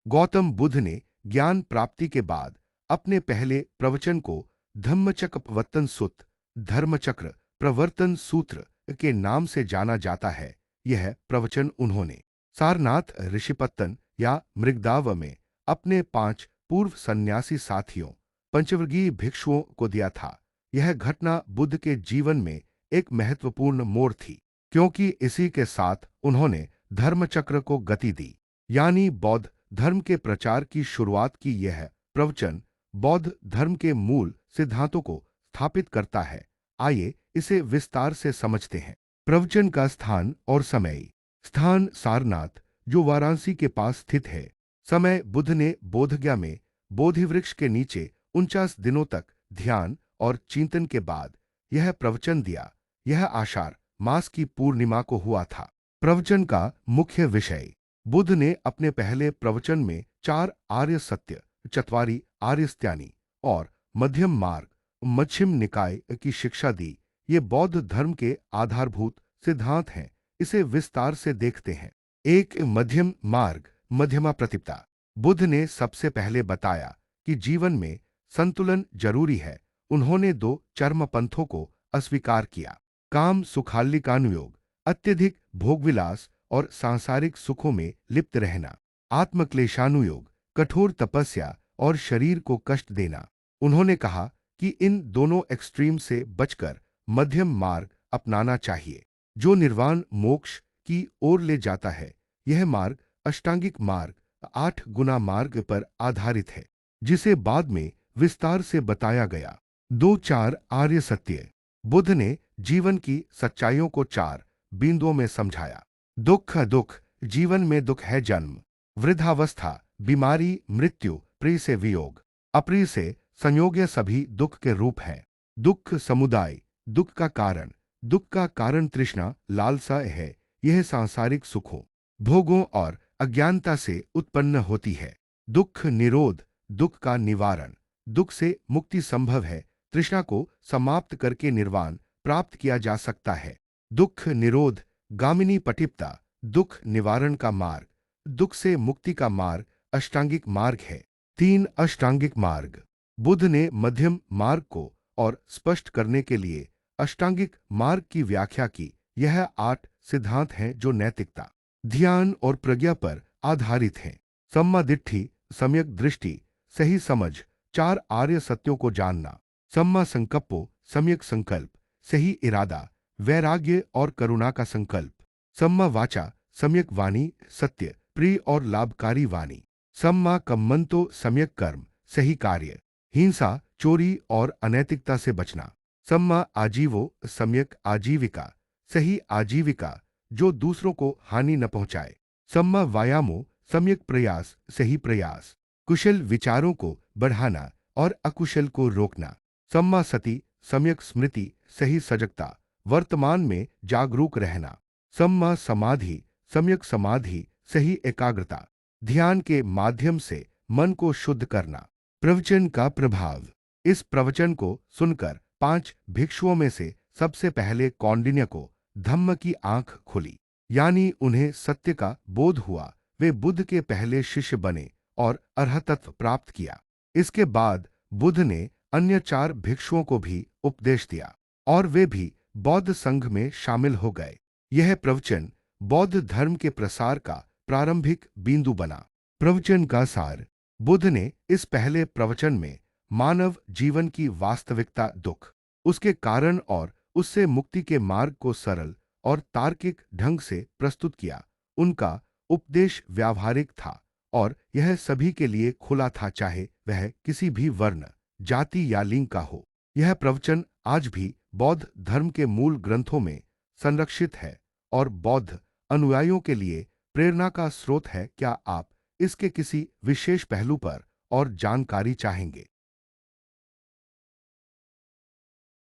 गौतम बुद्ध ने ज्ञान प्राप्ति के बाद अपने पहले प्रवचन को धम्मचक्कपवत्तन सुत्त, धर्मचक्र प्रवर्तन सूत्र के नाम से जाना जाता है। यह प्रवचन उन्होंने सारनाथ ऋषिपत्तन या मृगदाव में अपने 5 पूर्व सन्यासी साथियों पंचवर्गीय भिक्षुओं को दिया था। यह घटना बुद्ध के जीवन में एक महत्वपूर्ण मोड़ थी, क्योंकि इसी के साथ उन्होंने धर्मचक्र को गति दी, यानी बौद्ध धर्म के प्रचार की शुरुआत की। यह प्रवचन बौद्ध धर्म के मूल सिद्धांतों को स्थापित करता है। आइए इसे विस्तार से समझते हैं। प्रवचन का स्थान और समय। स्थान सारनाथ, जो वाराणसी के पास स्थित है। समय बुद्ध ने बोधगया में बोधि वृक्ष के नीचे 49 दिनों तक ध्यान और चिंतन के बाद यह प्रवचन दिया। यह आषाढ़ मास की पूर्णिमा को हुआ था। प्रवचन का मुख्य विषय। बुद्ध ने अपने पहले प्रवचन में 4 आर्य सत्य, चत्वारी आर्यस्त्यानि और मध्यम मार्ग, मध्यम निकाय की शिक्षा दी। ये बौद्ध धर्म के आधारभूत सिद्धांत हैं। इसे विस्तार से देखते हैं। एक मध्यम मार्ग, मध्यमा प्रतिपदा। बुद्ध ने सबसे पहले बताया कि जीवन में संतुलन जरूरी है। उन्होंने 2 चरमपंथों को अस्वीकार किया। काम सुखाल्लिकानुयोग, अत्यधिक भोगविलास और सांसारिक सुखों में लिप्त रहना। आत्मक्लेशानुयोग, कठोर तपस्या और शरीर को कष्ट देना। उन्होंने कहा कि इन दोनों एक्सट्रीम से बचकर मध्यम मार्ग अपनाना चाहिए, जो निर्वाण मोक्ष की ओर ले जाता है। यह मार्ग अष्टांगिक मार्ग, 8 गुना मार्ग पर आधारित है, जिसे बाद में विस्तार से बताया गया। 2-4 आर्य सत्य। बुद्ध ने जीवन की सच्चाइयों को 4 बिंदुओं में समझाया। दुख, जीवन में दुख है जन्म, वृद्धावस्था, बीमारी, मृत्यु, प्रिय से वियोग, अप्रिय से संयोग, ये सभी दुख के रूप हैं। दुख समुदाय, दुख का कारण तृष्णा, लालसा है। यह सांसारिक सुखों, भोगों और अज्ञानता से उत्पन्न होती है। दुख निरोध, दुख का निवारण, दुख से मुक्ति संभव है। तृष्णा को समाप्त करके निर्वाण प्राप्त किया जा सकता है। दुख निरोध गामिनी पटिप्ता, दुख निवारण का मार्ग, दुख से मुक्ति का मार्ग अष्टांगिक मार्ग है। 3 अष्टांगिक मार्ग। बुद्ध ने मध्यम मार्ग को और स्पष्ट करने के लिए अष्टांगिक मार्ग की व्याख्या की। यह 8 सिद्धांत हैं जो नैतिकता, ध्यान और प्रज्ञा पर आधारित हैं। सम्मा दिट्ठि, सम्यक दृष्टि, सही समझ, 4 आर्य सत्यों को जानना। सम्मा संकप्पो, सम्यक संकल्प, सही इरादा, वैराग्य और करुणा का संकल्प। सम्मा वाचा, सम्यक वाणी, सत्य, प्रिय और लाभकारी वाणी। सम्मा कम्मंतो, सम्यक कर्म, सही कार्य। हिंसा, चोरी और अनैतिकता से बचना। सम्मा आजीवो, सम्यक आजीविका, सही आजीविका, जो दूसरों को हानि न पहुंचाए। सम्मा वायामो, सम्यक प्रयास, सही प्रयास, कुशल विचारों को बढ़ाना और अकुशल को रोकना। सम्मा सति, सम्यक स्मृति, सही सजगता, वर्तमान में जागरूक रहना। सम्मा समाधि, सम्यक समाधि, सही एकाग्रता, ध्यान के माध्यम से मन को शुद्ध करना। प्रवचन का प्रभाव। इस प्रवचन को सुनकर 5 भिक्षुओं में से सबसे पहले कौंडिन्य को धम्म की आंख खुली, यानी उन्हें सत्य का बोध हुआ। वे बुद्ध के पहले शिष्य बने और अरहतत्व प्राप्त किया। इसके बाद बुद्ध ने अन्य 4 भिक्षुओं को भी उपदेश दिया और वे भी बौद्ध संघ में शामिल हो गए। यह प्रवचन बौद्ध धर्म के प्रसार का प्रारंभिक बिंदु बना। प्रवचन का सार। बुद्ध ने इस पहले प्रवचन में मानव जीवन की वास्तविकता, दुख, उसके कारण और उससे मुक्ति के मार्ग को सरल और तार्किक ढंग से प्रस्तुत किया। उनका उपदेश व्यावहारिक था और यह सभी के लिए खुला था, चाहे वह किसी भी वर्ण, जाति या लिंग का हो। यह प्रवचन आज भी बौद्ध धर्म के मूल ग्रंथों में संरक्षित है और बौद्ध अनुयायियों के लिए प्रेरणा का स्रोत है। क्या आप इसके किसी विशेष पहलू पर और जानकारी चाहेंगे?